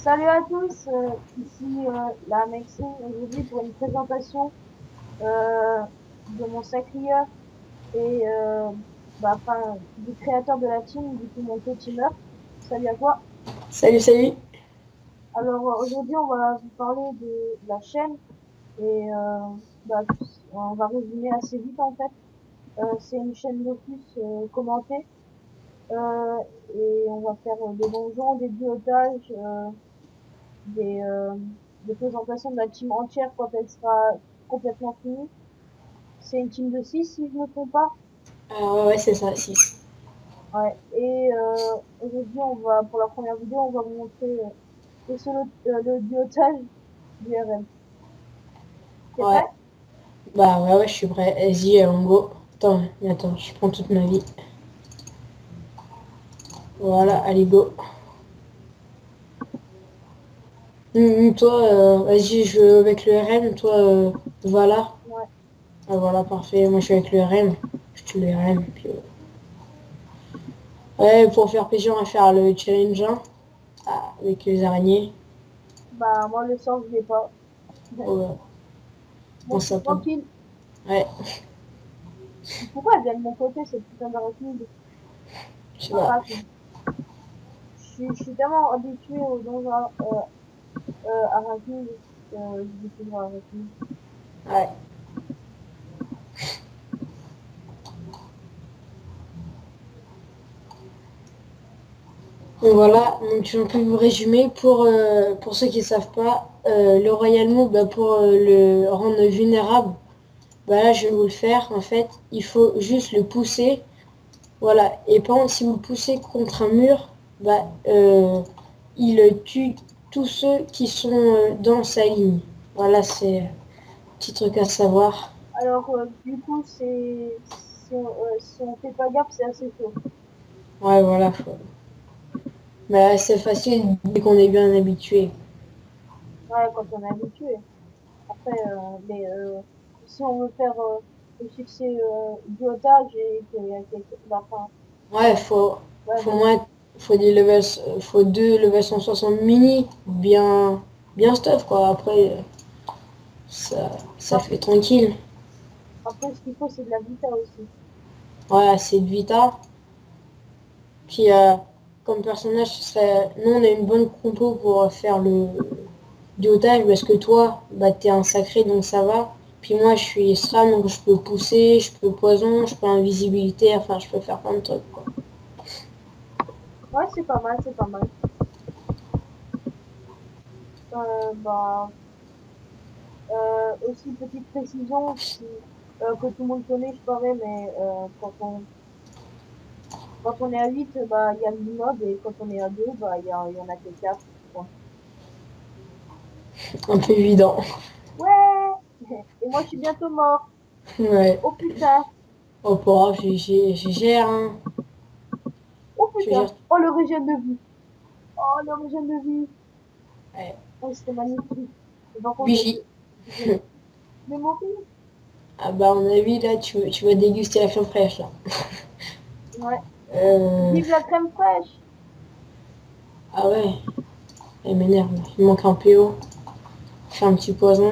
Salut à tous, ici la Maxime aujourd'hui pour une présentation euh, de mon sacrieur et enfin, du créateur de la team, du coup mon co-teamer. Salut à toi. Salut, salut. Alors aujourd'hui on va vous parler de la chaîne et bah, on va résumer assez vite en fait. C'est une chaîne Dofus commentée euh, et on va faire des donjons, des duotages, des, euh, des présentations de la team entière quand elle sera complètement finie. C'est une team de 6 si je ne me trompe pas. Ouais, c'est ça, 6. Ouais. Et aujourd'hui, pour la première vidéo, on va vous montrer le duotage du RM. T'es Ouais, prêt? bah ouais, je suis prêt. Vas-y, on go. Attends, je prends toute ma vie. Voilà, allez, go. Toi, vas-y, je veux avec le RM. Toi, voilà. Ouais. Ah, voilà, parfait. Moi, je suis avec le RM. Je tue le RM. Puis, ouais, pour faire plaisir, on va faire le challenge 1 avec les araignées. Bah, moi, le sort, je l'ai pas. Oh, Moi, on je suis s'appelle. tranquille. Ouais, Pourquoi elle vient de mon côté, cette putain d'arachide? je sais pas. Arachide. Je suis tellement habitué aux donjons arachides que je dis toujours arachide. Ouais. Donc voilà, donc je vais un peu vous résumer pour ceux qui ne savent pas, le Royal Move, bah, pour le rendre vulnérable, bah là je vais vous le faire en fait, il faut juste le pousser, voilà, et par contre si vous le poussez contre un mur, bah il tue tous ceux qui sont dans sa ligne. Voilà, c'est un petit truc à savoir. Alors, du coup, si on fait pas gaffe, c'est assez chaud. Ouais, voilà. Mais c'est facile dès qu'on est bien habitué. Ouais, quand on est habitué. Après, si on veut faire le succès du otage et qu'il y a quelque, bah, enfin, Ouais, ouais, faut moins, faut des levels, faut 2 levels 160 mini, bien stuff quoi. Après, ça ap- fait tranquille. après, ce qu'il faut, c'est de la vita aussi. Ouais, c'est de Vita. Puis comme personnage, nous on a une bonne compo pour faire du otage parce que toi, bah t'es un sacré donc ça va. Puis moi je suis SRAM donc je peux pousser, je peux poison, je peux invisibilité, enfin je peux faire plein de trucs quoi. Ouais, c'est pas mal, c'est pas mal. Bah, aussi, petite précision que tout le monde connaît, je parais, mais quand on est à 8 bah, il y a le mob, et quand on est à 2 bah, il y en a que 4. Un peu évident. Ouais! Et moi, je suis bientôt mort. Ouais. Oh putain! Oh pour j'ai gère, hein. Oh Je putain! gère. Oh, le régène de vie! Oh, le régène de vie! Ouais. Oh, c'était magnifique. Et par contre, Luigi. je vais mourir. Ah bah à mon avis là tu vas déguster la crème fraîche là. Ouais. Euh, Vive la crème fraîche! Ah ouais, elle m'énerve. Il manque un PO. Faire un petit poison.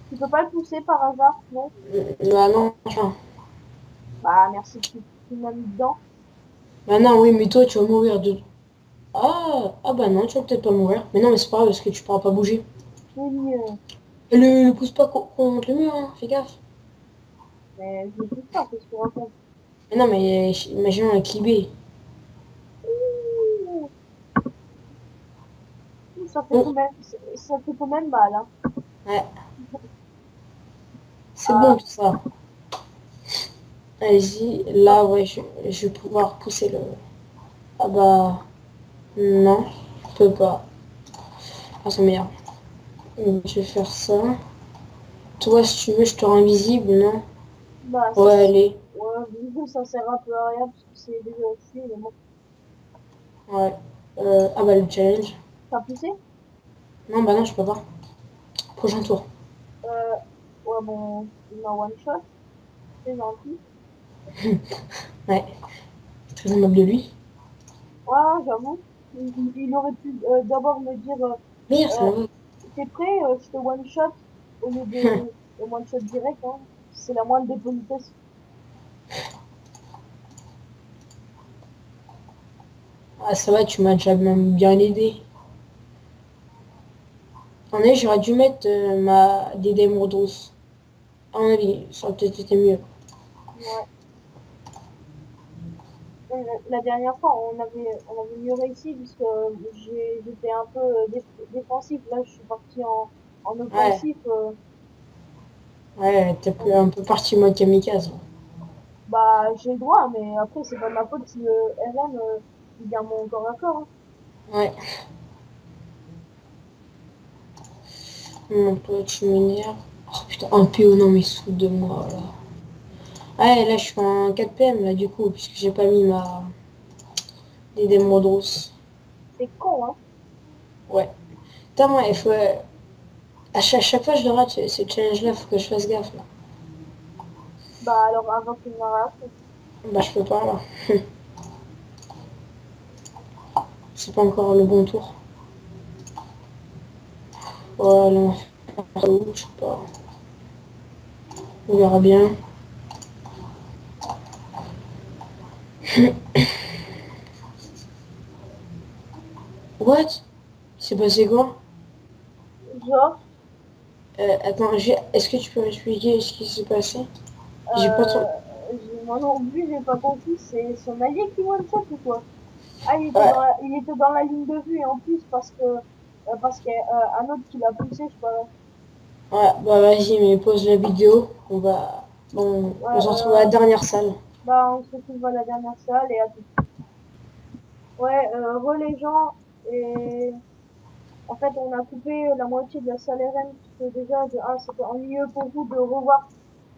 Tu peux pas le pousser par hasard, non? Bah non, enfin. Bah, merci, tu m'as mis dedans. Bah non, oui, mais toi tu vas mourir de. Ah bah non, tu vas peut-être pas mourir. Mais non, mais c'est pas grave parce que tu pourras pas bouger. Oui, Et le pousse pas contre le mur, hein, fais gaffe. mais je ne pousse pas, qu'est-ce que tu racontes? Mais non, mais imaginons un Kibé. Ouh, Bon, ça fait quand même mal, hein. ouais, c'est bon Ah, tout ça. Allez-y, hop, là, ouais, je vais pouvoir pousser le. Ah bah, non, je peux pas. Ah, c'est meilleur. Je vais faire ça. Toi, si tu veux, je te rends invisible, non? bah, Ouais, allez. ouais, du coup, ça sert un peu à rien parce que c'est déjà au-dessus, mais bon. Ouais. Ah bah, le challenge. T'as poussé? Non, bah non, je peux pas. Prochain tour. Euh, ouais, bon, il m'a one shot, c'est gentil. Ouais, c'est très aimable de lui. Ouais, j'avoue. il aurait pu d'abord me dire Merde, ça euh, va. t'es prêt, je te one shot au lieu de one shot direct, hein. C'est la moindre des politesses. Ah, ça va, tu m'as déjà même bien aidé. En vrai, j'aurais dû mettre ma Dédémordros. À mon avis, ça aurait peut-être été mieux. Ouais. La dernière fois, on avait mieux réussi puisque j'étais un peu défensif. Là, je suis partie en Ouais, offensif. ouais, t'es un peu parti mode kamikaze. Bah, j'ai le droit, mais après, c'est pas de ma faute si le RM il vient mon corps à corps, hein. Ouais. Mon pote, tu m'énerves. Oh putain, un PO, non mais il se fout de moi là. Ouais, là je suis en 4 PM là du coup, puisque j'ai pas mis ma Dédémordros. C'est con, hein. Ouais. Putain, moi, il faut. À chaque fois, je le rate, ce challenge-là, faut que je fasse gaffe là. Bah, alors, avant qu'il m'arrache. Bah, je peux pas là. C'est pas encore le bon tour. Voilà, on va faire où, je sais pas. On verra bien. What? C'est passé quoi? Genre, Attends, est-ce que tu peux m'expliquer ce qui s'est passé? J'ai pas trop. moi non plus, j'ai pas compris. C'est son allié qui one shot ou quoi? Ah, Ouais, il était dans la ligne de vue et en plus parce qu'il y a un autre qui l'a poussé, je sais pas. ouais, bah vas-y, mais pose la vidéo. On Ouais, se retrouve à la dernière salle. bah, on se retrouve à la dernière salle et à tout. Ouais, les gens et en fait, on a coupé la moitié de la salle RN parce que déjà, c'était ennuyeux pour vous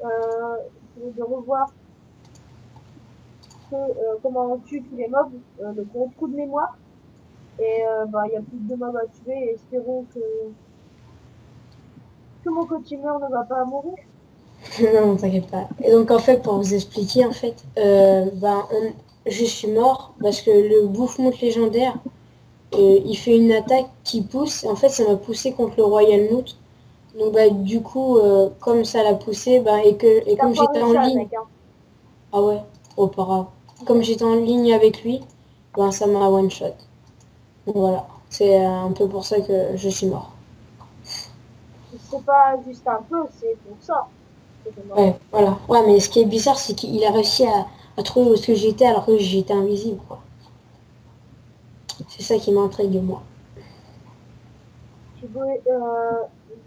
euh, de revoir comment on tue tous les mobs, le gros trou de mémoire. Et bah, il y a plus de mobs à tuer et espérons que mon co-teamer ne va pas mourir. Non, t'inquiète pas. Et donc en fait, pour vous expliquer, en fait, je suis mort parce que le bouffe-moute légendaire, il fait une attaque qui pousse. En fait, ça m'a poussé contre le Royal Moot. Donc bah du coup, comme ça l'a poussé, bah, et T'as comme j'étais foiré en ça, ligne, mec, hein. ah ouais, oh pas grave. Comme Ok. j'étais en ligne avec lui, ben ça m'a one shot. Donc voilà, c'est un peu pour ça que je suis mort. C'est pas juste un peu, c'est pour ça que t'es mort. Ouais, voilà. Ouais, mais ce qui est bizarre, c'est qu'il a réussi à trouver où est-ce que j'étais alors que j'étais invisible, quoi. C'est ça qui m'intrigue, moi. Tu veux,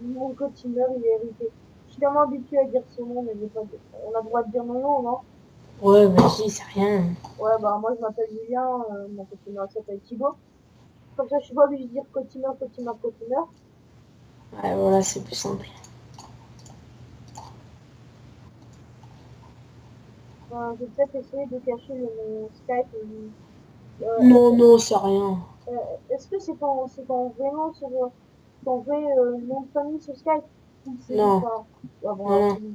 mon co-teamer, il est hérité. Je suis tellement habituée à dire son nom, mais j'ai pas on a le droit de dire mon nom, non? Ouais, vas-y, c'est rien. Ouais, bah, moi, je m'appelle Julien, mon co-teamer s'appelle Thibaut. Comme ça, je suis pas obligée de dire co-teamer, co-teamer, co-teamer. Ouais, voilà, c'est plus simple. Je vais peut-être essayer de cacher mon Skype. Non, non, c'est rien. Est-ce que c'est ton vrai nom ton vrai nom de famille sur Skype? Ou c'est juste Non, un, ah bon, non, alors non. c'est bon.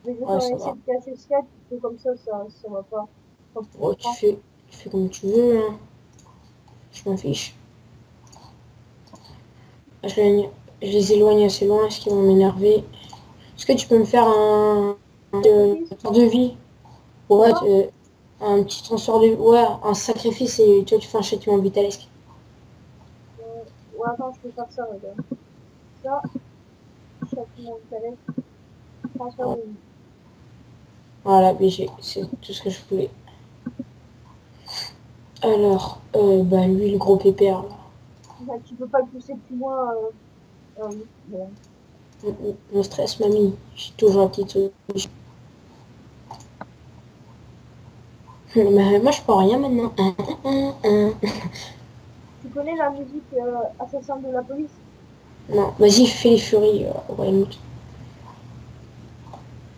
Mais je vais Ouais, quand même ça essayer va. de cacher Skype, parce que comme ça va pas, pas plus Ouais, longtemps. tu fais comme tu veux, hein. Je m'en fiche. Je, les je les éloigne assez loin, est-ce qu'ils vont m'énerver? Est-ce que tu peux me faire Sacrifice? un devis? De Ouais, quoi? un petit transfert de... Ouais, un sacrifice et tu vois, tu fais un châtiment vitalesque. Ouais, attends, je peux faire ça, regarde. Ça, châtiment de palais, transfert Ouais. de vie. Voilà, BG, c'est tout ce que je voulais. Alors, bah lui, le gros pépère, là. Bah, tu peux pas le pousser plus loin, oui, bon. Mon stress, mamie. J'ai toujours la petite solution. Mais moi, je peux rien maintenant. Tu connais la musique Assassin de la police? Non, vas-y, fais les furies, Royaume.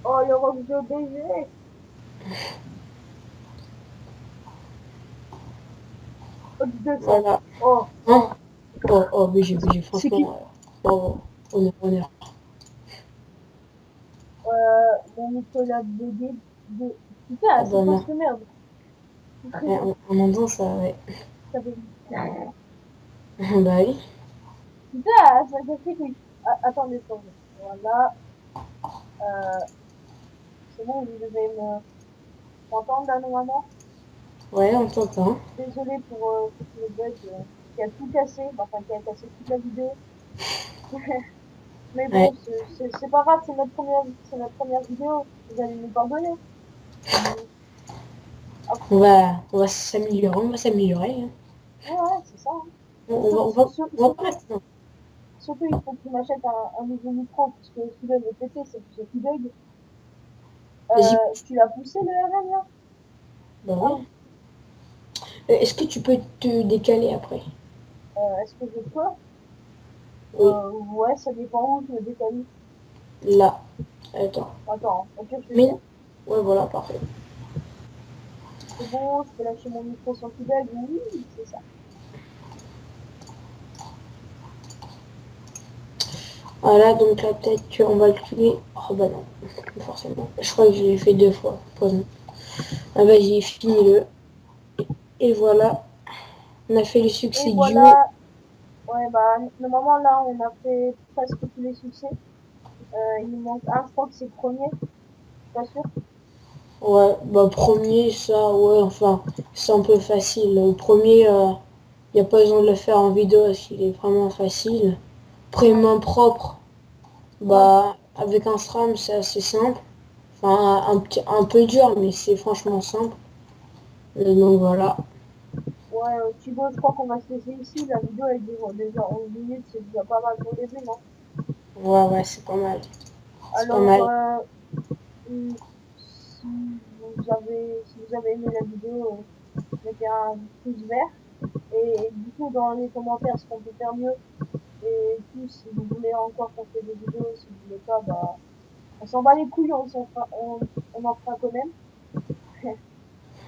Oh, le rock de BG! Oh, 200. Voilà. Oh, Hein? oh. Oh, oh, BG, C'est qui? franchement. Oh, honneur, honneur. Mon Nicolas de... Putain, Ah c'est bah quoi non. cette merde? Ouais, en Indien, ça, ouais. Ça fait... Bah oui. Putain, ça casse les couilles. Ah, attendez, attendez. Voilà. Euh, c'est bon, vous devez m'entendre là normalement. Ouais, on t'entend. Désolé pour le bug qui a tout cassé, enfin qui a cassé toute la vidéo. Mais Ouais. bon, c'est pas grave, c'est notre première vidéo. Vous allez nous pardonner. Hum, hop. On va s'améliorer, on va s'améliorer, hein. Ouais, ouais, c'est ça, hein. On va, on va, on va pas Surtout, rester. surtout, il faut que tu m'achètes un nouveau micro, puisque celui-là, il est pété, c'est qui bug. Vas-y. Tu l'as poussé, le RM, là? Bah Ah ouais. oui. Est-ce que tu peux te décaler après? Est-ce que je peux? Oui. Ouais, ça dépend où je me décale. Là. Attends. Attends, ok, je fais Mais. ça. Ouais, voilà, parfait. C'est bon, je peux lâcher mon micro sans qu'il bug. Oui, c'est ça. Voilà, donc là, peut-être qu'on va le tuer. Oh bah non, forcément. Je crois que je l'ai fait 2 fois. Poison. Ah vas-y, finis-le. Et voilà, on a fait le Et succès duo. voilà. Ouais, bah, normalement, là, on a fait presque tous les succès. Il nous manque un, je crois que c'est le premier. Pas sûr. Ouais, bah premier, ça, ouais, enfin, c'est un peu facile. Le premier, il n'y a pas besoin de le faire en vidéo parce qu'il est vraiment facile. Après, Ouais, main propre, ouais, bah, avec un SRAM, c'est assez simple. Enfin, un peu dur, mais c'est franchement simple. Et donc voilà. ouais, Thibaut, je crois qu'on va se laisser ici. La vidéo, elle dure déjà 11 minutes. C'est déjà pas mal pour le début, non? Ouais, ouais, c'est pas mal. C'est pas Alors, mal. hum, si vous avez aimé la vidéo, mettez un pouce vert. Et du coup, dans les commentaires, ce qu'on peut faire mieux. Et tout, si vous voulez encore qu'on fait des vidéos, si vous voulez pas, bah, on s'en bat les couilles, on en fera quand même.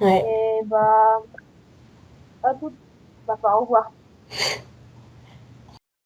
Ouais. Et bah, à toutes. Bah, enfin, au revoir.